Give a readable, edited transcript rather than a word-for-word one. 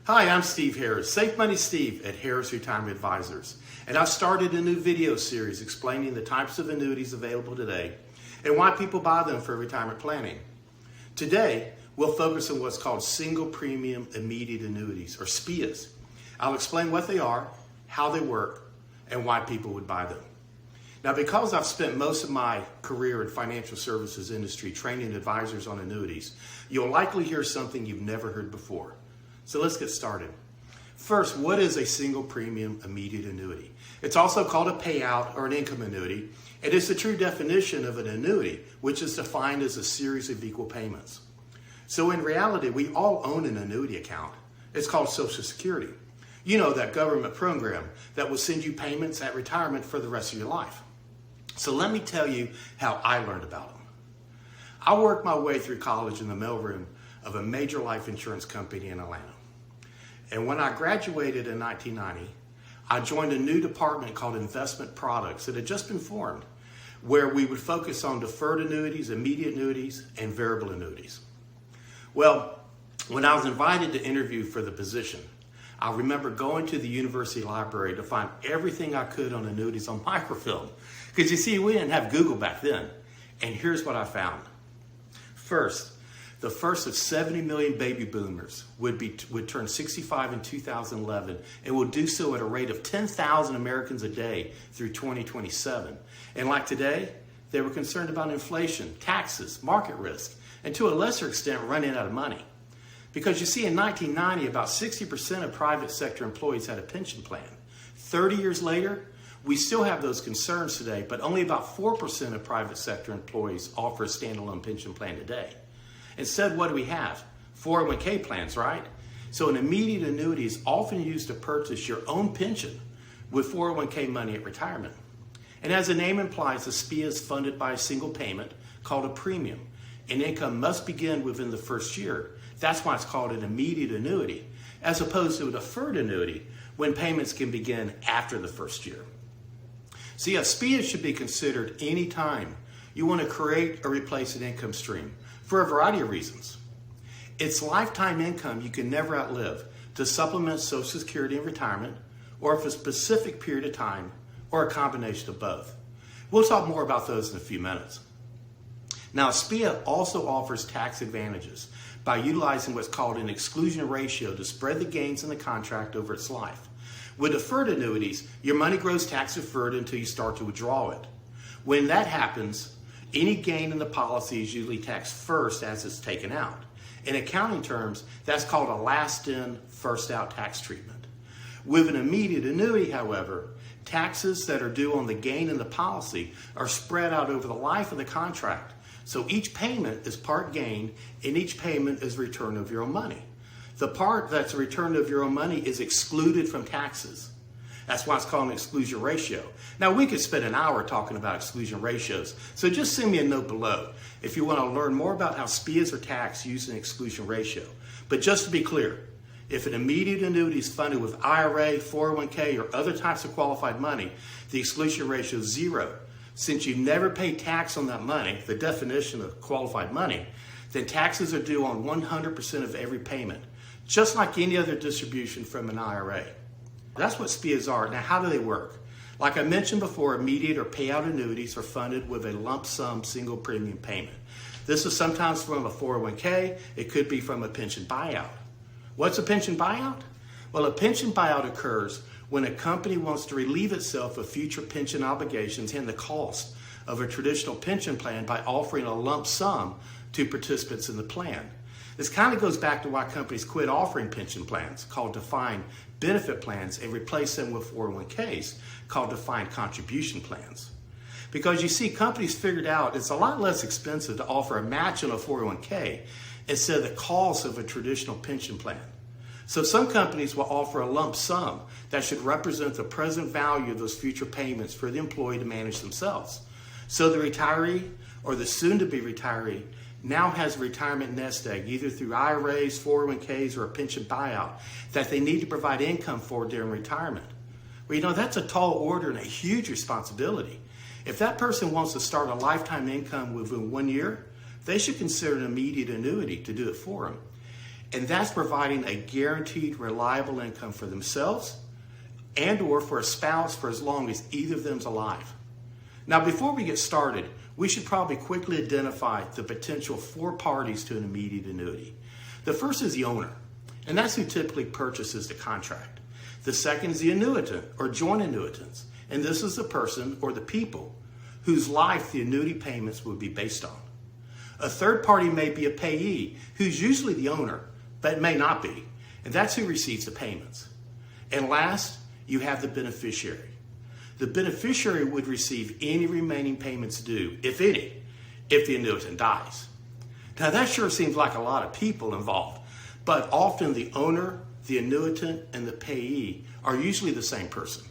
Hi, I'm Steve Harris, Safe Money Steve at Harris Retirement Advisors. And I've started a new video series explaining the types of annuities available today and why people buy them for retirement planning. Today, we'll focus on what's called single premium immediate annuities, or SPIAs. I'll explain what they are, how they work, and why people would buy them. Now, because I've spent most of my career in financial services industry training advisors on annuities, you'll likely hear something you've never heard before. So let's get started. First, what is a single premium immediate annuity? It's also called a payout or an income annuity, and it's the true definition of an annuity, which is defined as a series of equal payments. So in reality, we all own an annuity account. It's called Social Security. You know, that government program that will send you payments at retirement for the rest of your life. So let me tell you how I learned about them. I worked my way through college in the mailroom of a major life insurance company in Atlanta. And when I graduated in 1990, I joined a new department called Investment Products that had just been formed, where we would focus on deferred annuities, immediate annuities, and variable annuities. Well, when I was invited to interview for the position, I remember going to the university library to find everything I could on annuities on microfilm. Because you see, we didn't have Google back then. And here's what I found. First, the first of 70 million baby boomers would turn 65 in 2011 and will do so at a rate of 10,000 Americans a day through 2027. And like today, they were concerned about inflation, taxes, market risk, and to a lesser extent, running out of money. Because you see, in 1990, about 60% of private sector employees had a pension plan. 30 years later, we still have those concerns today, but only about 4% of private sector employees offer a standalone pension plan today. Instead, what do we have? 401k plans, right? So an immediate annuity is often used to purchase your own pension with 401k money at retirement. And as the name implies, the SPIA is funded by a single payment called a premium, and income must begin within the first year. That's why it's called an immediate annuity, as opposed to a deferred annuity when payments can begin after the first year. See, a SPIA should be considered any time you want to create or replace an income stream for a variety of reasons. It's lifetime income you can never outlive to supplement Social Security and retirement, or for a specific period of time, or a combination of both. We'll talk more about those in a few minutes. Now, a SPIA also offers tax advantages by utilizing what's called an exclusion ratio to spread the gains in the contract over its life. With deferred annuities, your money grows tax deferred until you start to withdraw it. When that happens, any gain in the policy is usually taxed first as it's taken out. In accounting terms, that's called a last in, first out tax treatment. With an immediate annuity, however, taxes that are due on the gain in the policy are spread out over the life of the contract. So each payment is part gain, and each payment is return of your own money. The part that's a return of your own money is excluded from taxes. That's why it's called an exclusion ratio. Now, we could spend an hour talking about exclusion ratios, so just send me a note below if you want to learn more about how SPIAs are taxed using exclusion ratio. But just to be clear, if an immediate annuity is funded with IRA, 401k, or other types of qualified money, the exclusion ratio is 0. Since you never pay tax on that money, the definition of qualified money, then taxes are due on 100% of every payment, just like any other distribution from an IRA. That's what SPIAs are. Now, how do they work? Like I mentioned before, immediate or payout annuities are funded with a lump sum single premium payment. This is sometimes from a 401k. It could be from a pension buyout. What's a pension buyout? Well, a pension buyout occurs when a company wants to relieve itself of future pension obligations and the cost of a traditional pension plan by offering a lump sum to participants in the plan. This kind of goes back to why companies quit offering pension plans called defined benefit plans and replace them with 401ks called defined contribution plans. Because you see, companies figured out it's a lot less expensive to offer a match on a 401k instead of the cost of a traditional pension plan. So some companies will offer a lump sum that should represent the present value of those future payments for the employee to manage themselves. So the retiree or the soon-to-be retiree now has a retirement nest egg, either through IRAs, 401ks, or a pension buyout that they need to provide income for during retirement. Well, you know, that's a tall order and a huge responsibility. If that person wants to start a lifetime income within 1 year, they should consider an immediate annuity to do it for them. and that's providing a guaranteed, reliable income for themselves and or for a spouse for as long as either of them's alive. Now, before we get started, we should probably quickly identify the potential 4 parties to an immediate annuity. The first is the owner, and that's who typically purchases the contract. The second is the annuitant or joint annuitants, and this is the person or the people whose life the annuity payments would be based on. A third party may be a payee, who's usually the owner, but may not be, and that's who receives the payments. And last, you have the beneficiary. The beneficiary would receive any remaining payments due, if any, if the annuitant dies. Now that sure seems like a lot of people involved, but often the owner, the annuitant, and the payee are usually the same person.